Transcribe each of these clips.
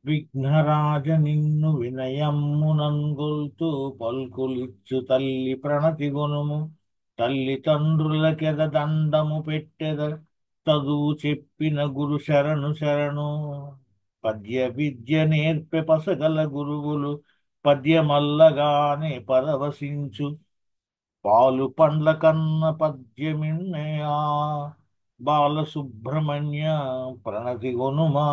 విఘ్నరాజ నిన్ను వినయమ్మునంగొల్తూ పల్కులిచ్చు తల్లి ప్రణతి గొనుము. తల్లిదండ్రులకెద దండము పెట్టెద, చదువు చెప్పిన గురు శరణు శరణు. పద్య విద్య నేర్పె పసగల గురువులు, పద్యమల్లగానే పరవశించు. పాలు పండ్ల కన్న పద్యమిన్నయా, బాలసుబ్రహ్మణ్య ప్రణతి గొనుమా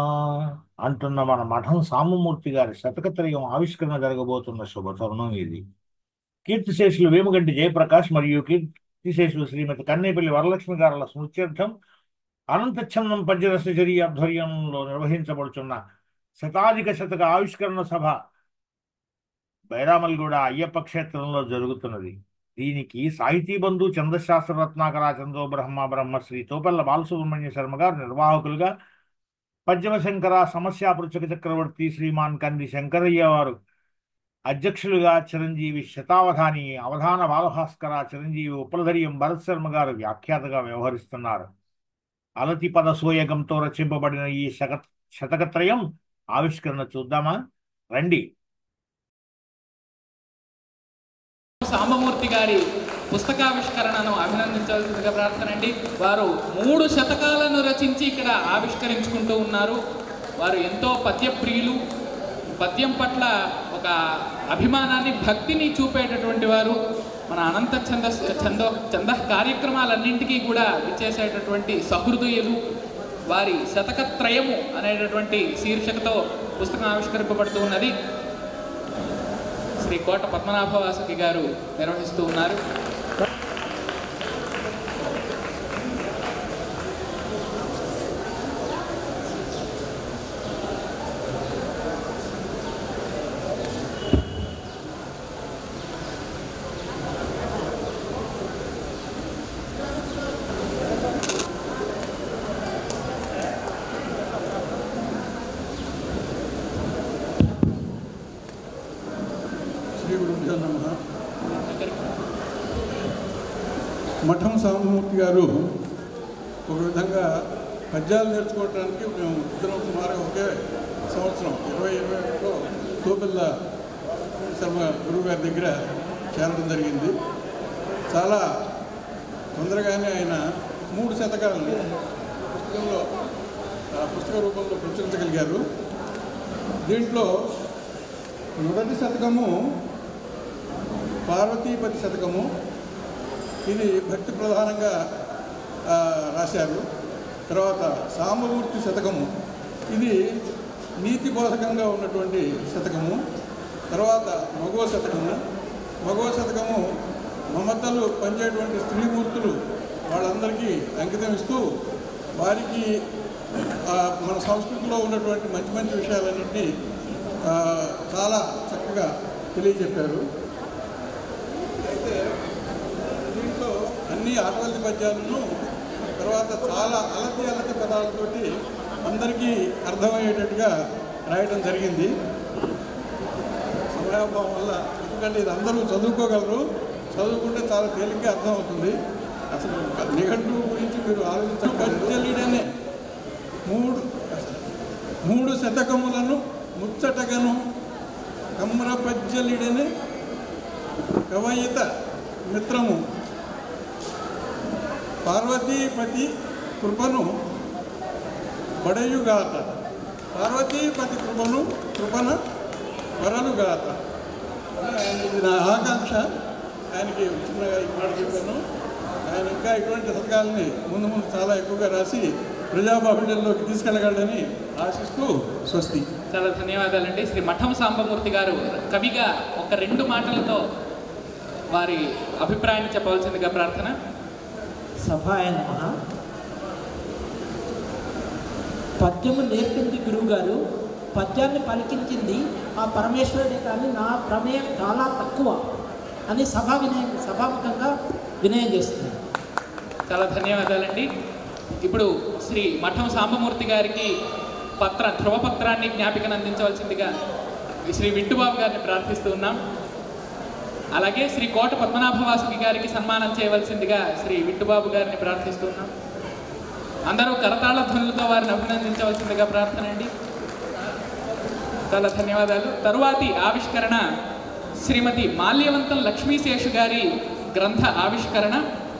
అంటున్న మన మఠం సాంబమూర్తి గారి శతకత్రయం ఆవిష్కరణ జరగబోతున్న శుభ తరుణం ఇది. కీర్తిశేషులు వేముగంటి జయప్రకాష్ మరియు కీర్తిశేషులు శ్రీమతి కన్నేపల్లి వరలక్ష్మి గారుల స్మృత్యర్థం అనంతచందం పద్యరసచరి ఆధ్వర్యంలో నిర్వహించబడుతున్న శతాధిక శతక ఆవిష్కరణ సభ బైరామల్గూడ అయ్యప్ప క్షేత్రంలో జరుగుతున్నది. దీనికి సాహితీ బంధు చంద్రశాస్త్ర రత్నాకర చందో బ్రహ్మశ్రీ తోపెల్ల బాలసుబ్రహ్మణ్య శర్మ గారు నిర్వాహకులుగా, పద్యమ శంకర సమస్యాపృచక చక్రవర్తి శ్రీమాన్ కంది శంకరయ్య వారు అధ్యక్షులుగా, చిరంజీవి శతావధాని అవధాన బాలభాస్కర చిరంజీవి ఉప్పలధరియం భరత్ శర్మ గారు వ్యాఖ్యాతగా వ్యవహరిస్తున్నారు. అలతి పద సోయగంతో రచింపబడిన ఈ శతకత్రయం ఆవిష్కరణ చూద్దామా రండి. సాంబమూర్తి గారి పుస్తకావిష్కరణను అభినందించాల్సిందిగా ప్రార్థన అండి. వారు 3 శతకాలను రచించి ఇక్కడ ఆవిష్కరించుకుంటూ ఉన్నారు. వారు ఎంతో పద్యప్రియులు, పద్యం పట్ల ఒక అభిమానాన్ని, భక్తిని చూపేటటువంటి వారు. మన అనంత ఛంద కార్యక్రమాలన్నింటికీ కూడా విచ్చేసేటటువంటి సహృదయులు. వారి శతకత్రయము అనేటటువంటి శీర్షికతో పుస్తకం ఆవిష్కరింపబడుతూ ఉన్నది. శ్రీ కోట పద్మనాభవాసుకి గారు నిర్వహిస్తూ ఉన్నారు. మఠం సాంబమూర్తి గారు ఒక విధంగా పద్యాలు నేర్చుకోవడానికి మేము ఇద్దరం సుమారుగా ఒకే సంవత్సరం 2021లో తోపెల్ల శర్మ గురువు గారి దగ్గర చేరడం జరిగింది. చాలా తొందరగానే ఆయన 3 శతకాలను పుస్తక రూపంలో ప్రచురించగలిగారు. దీంట్లో మొదటి శతకము పార్వతీపతి శతకము. ఇది భక్తి ప్రధానంగా రాశారు. తర్వాత సాంబమూర్తి శతకము, ఇది నీతి బోధకంగా ఉన్నటువంటి శతకము. తర్వాత మగవ శతకము మమతలు పంచేటువంటి స్త్రీమూర్తులు వాళ్ళందరికీ అంకితం ఇస్తూ వారికి మన సంస్కృతిలో ఉన్నటువంటి మంచి మంచి విషయాలన్నింటినీ చాలా చక్కగా తెలియజెప్పారు. అయితే దీంట్లో అన్ని ఆటవల్లి పద్యాలను తర్వాత చాలా అలతి పదాలతోటి అందరికీ అర్థమయ్యేటట్టుగా రాయడం జరిగింది. సమయాభావం వల్ల, ఎందుకంటే ఇది అందరూ చదువుకోగలరు, చదువుకుంటే చాలా తేలిగ్గా అర్థమవుతుంది. అసలు నిఘంటువు గురించి మీరు ఆలోచించలేడనే 3 శతకములను ముచ్చటగను కమ్రపజ్జలిడనే కవయిత మిత్రము పార్వతీపతి కృపను బడయుగాత. పార్వతీపతి కృపన వరలుగాత. ఇది నా ఆకాంక్ష. ఆయనకి చిన్నగా ఈ మాట చెప్పాను. ఆయన ఇంకా ఇటువంటి శతకాలని ముందు చాలా ఎక్కువగా రాసి ప్రజాబాహుళ్యంలోకి తీసుకెళ్ళగలడని ఆశిస్తూ స్వస్తి. చాలా ధన్యవాదాలండి. శ్రీ మఠం సాంబమూర్తి గారు కవిగా ఒక 2 మాటలతో వారి అభిప్రాయాన్ని చెప్పవలసిందిగా ప్రార్థన. సభాయ నమః. పద్యము నేర్పింది గురువుగారు, పద్యాన్ని పలికించింది ఆ పరమేశ్వరుడే, కానీ నా ప్రమేయం చాలా తక్కువ అని సభాముఖంగా వినయం చేస్తుంది. చాలా ధన్యవాదాలండి. ఇప్పుడు శ్రీ మఠం సాంబమూర్తి గారికి ధ్రువపత్రాన్ని జ్ఞాపికను అందించవలసిందిగా శ్రీ విట్టుబాబు గారిని ప్రార్థిస్తూ ఉన్నాం. అలాగే శ్రీ కోట పద్మనాభవాసుకి గారికి సన్మానం చేయవలసిందిగా శ్రీ విట్టుబాబు గారిని ప్రార్థిస్తున్నాం. అందరూ కరతాళ ధ్వనులతో వారిని అభినందించవలసిందిగా ప్రార్థన అండి. చాలా ధన్యవాదాలు. తరువాతి ఆవిష్కరణ శ్రీమతి మాల్యవంతం లక్ష్మీశేషు గారి గ్రంథ ఆవిష్కరణ.